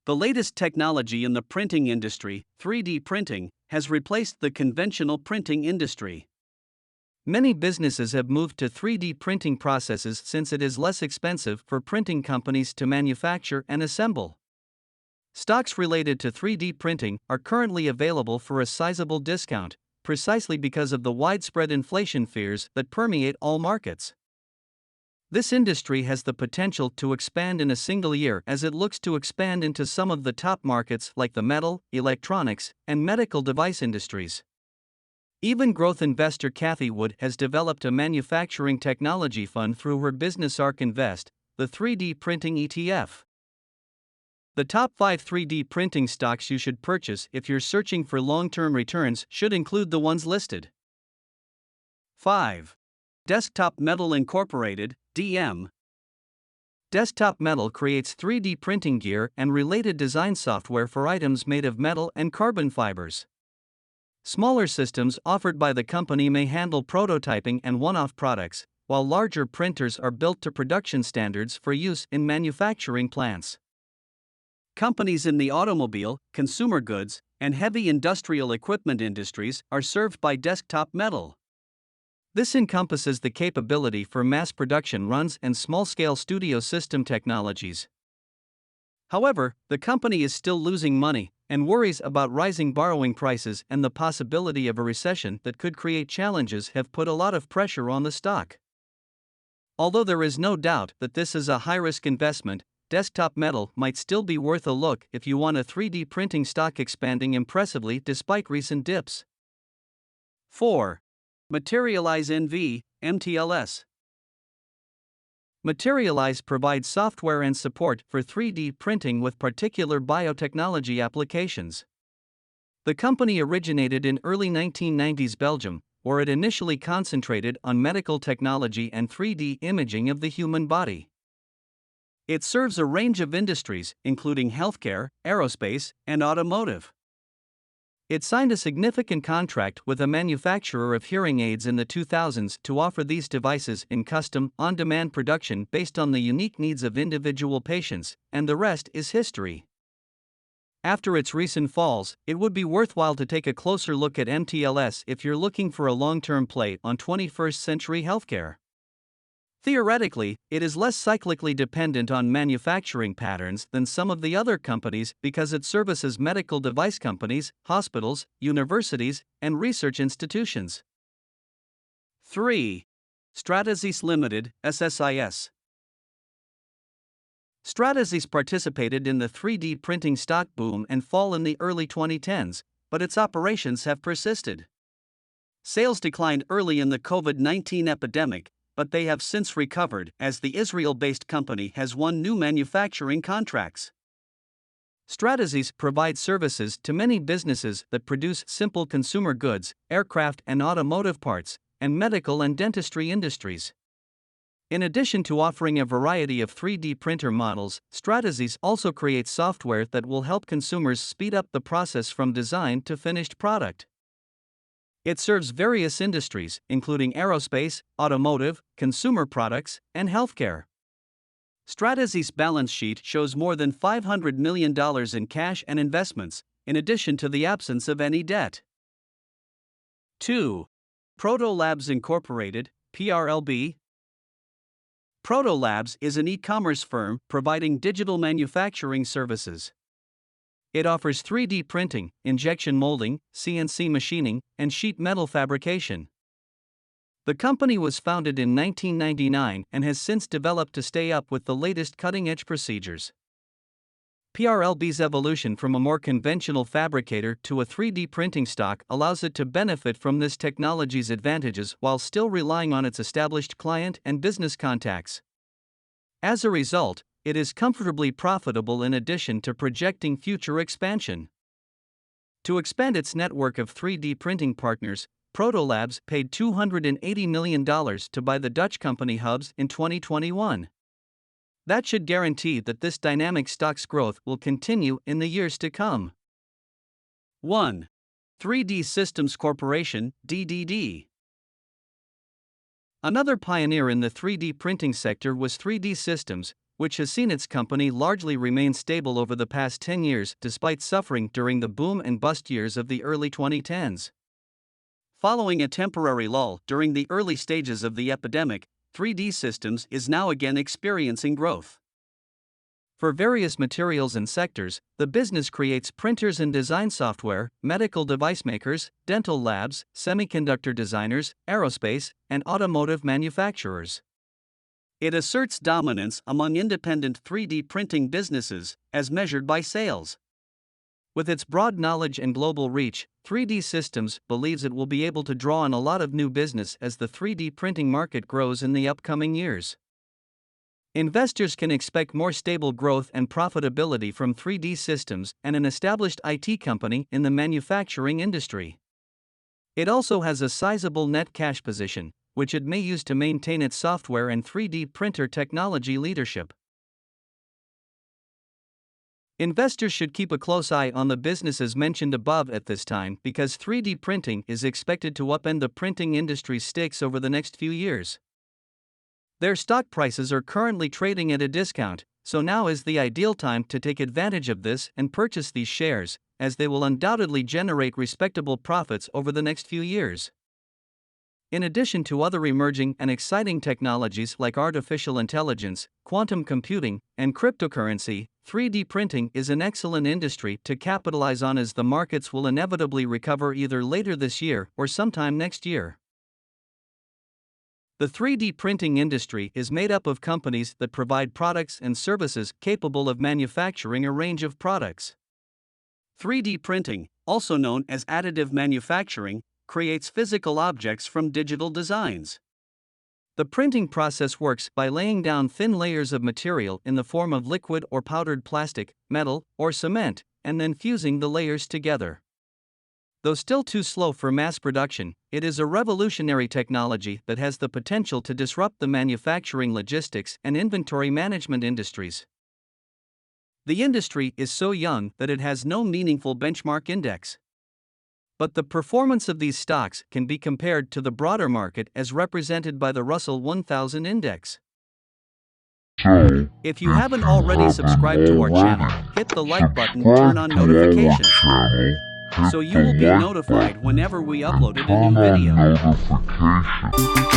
The latest technology in the printing industry, 3D printing, has replaced the conventional printing industry. Many businesses have moved to 3D printing processes since it is less expensive for printing companies to manufacture and assemble. Stocks related to 3D printing are currently available for a sizable discount, precisely because of the widespread inflation fears that permeate all markets. This industry has the potential to expand in a single year as it looks to expand into some of the top markets like the metal, electronics, and medical device industries. Even growth investor Cathie Wood has developed a manufacturing technology fund through her business ARK Invest, the 3D printing ETF. The top 5 3D printing stocks you should purchase if you're searching for long-term returns should include the ones listed. 5. Desktop Metal Incorporated, DM. Desktop Metal creates 3D printing gear and related design software for items made of metal and carbon fibers. Smaller systems offered by the company may handle prototyping and one-off products, while larger printers are built to production standards for use in manufacturing plants. Companies in the automobile, consumer goods, and heavy industrial equipment industries are served by Desktop Metal. This encompasses the capability for mass production runs and small-scale studio system technologies. However, the company is still losing money, and worries about rising borrowing prices and the possibility of a recession that could create challenges have put a lot of pressure on the stock. Although there is no doubt that this is a high-risk investment, Desktop Metal might still be worth a look if you want a 3D printing stock expanding impressively despite recent dips. 4. Materialise NV, MTLS. Materialise provides software and support for 3D printing with particular biotechnology applications. The company originated in early 1990s Belgium, where it initially concentrated on medical technology and 3D imaging of the human body. It serves a range of industries, including healthcare, aerospace, and automotive. It signed a significant contract with a manufacturer of hearing aids in the 2000s to offer these devices in custom, on-demand production based on the unique needs of individual patients, and the rest is history. After its recent falls, it would be worthwhile to take a closer look at MTLS if you're looking for a long-term play on 21st century healthcare. Theoretically, it is less cyclically dependent on manufacturing patterns than some of the other companies because it services medical device companies, hospitals, universities, and research institutions. 3. Stratasys Limited, SSIS. Stratasys participated in the 3D printing stock boom and fall in the early 2010s, but its operations have persisted. Sales declined early in the COVID-19 epidemic, but they have since recovered as the Israel-based company has won new manufacturing contracts. Stratasys provides services to many businesses that produce simple consumer goods, aircraft and automotive parts, and medical and dentistry industries. In addition to offering a variety of 3D printer models, Stratasys also creates software that will help consumers speed up the process from design to finished product. It serves various industries, including aerospace, automotive, consumer products, and healthcare. Stratasys' balance sheet shows more than $500 million in cash and investments, in addition to the absence of any debt. 2. Protolabs Incorporated, PRLB. Protolabs is an e-commerce firm providing digital manufacturing services. It offers 3D printing, injection molding, CNC machining, and sheet metal fabrication. The company was founded in 1999 and has since developed to stay up with the latest cutting-edge procedures. PRLB's evolution from a more conventional fabricator to a 3D printing stock allows it to benefit from this technology's advantages while still relying on its established client and business contacts. As a result, it is comfortably profitable in addition to projecting future expansion. To expand its network of 3D printing partners, Protolabs paid $280 million to buy the Dutch company Hubs in 2021. That should guarantee that this dynamic stock's growth will continue in the years to come. 1. 3D Systems Corporation, DDD. Another pioneer in the 3D printing sector was 3D Systems, which has seen its company largely remain stable over the past 10 years despite suffering during the boom and bust years of the early 2010s. Following a temporary lull during the early stages of the epidemic, 3D Systems is now again experiencing growth. For various materials and sectors, the business creates printers and design software, medical device makers, dental labs, semiconductor designers, aerospace, and automotive manufacturers. It asserts dominance among independent 3D printing businesses, as measured by sales. With its broad knowledge and global reach, 3D Systems believes it will be able to draw on a lot of new business as the 3D printing market grows in the upcoming years. Investors can expect more stable growth and profitability from 3D Systems and an established IT company in the manufacturing industry. It also has a sizable net cash position, which it may use to maintain its software and 3D printer technology leadership. Investors should keep a close eye on the businesses mentioned above at this time because 3D printing is expected to upend the printing industry's stakes over the next few years. Their stock prices are currently trading at a discount, so now is the ideal time to take advantage of this and purchase these shares, as they will undoubtedly generate respectable profits over the next few years. In addition to other emerging and exciting technologies like artificial intelligence, quantum computing, and cryptocurrency, 3D printing is an excellent industry to capitalize on as the markets will inevitably recover either later this year or sometime next year. The 3D printing industry is made up of companies that provide products and services capable of manufacturing a range of products. 3D printing, also known as additive manufacturing, creates physical objects from digital designs. The printing process works by laying down thin layers of material in the form of liquid or powdered plastic, metal, or cement, and then fusing the layers together. Though still too slow for mass production, it is a revolutionary technology that has the potential to disrupt the manufacturing, logistics, and inventory management industries. The industry is so young that it has no meaningful benchmark index. But the performance of these stocks can be compared to the broader market as represented by the Russell 1000 index. So, If you haven't already subscribed to our channel, hit the like button, turn on notifications, so you will be notified whenever we upload a new video. Notification.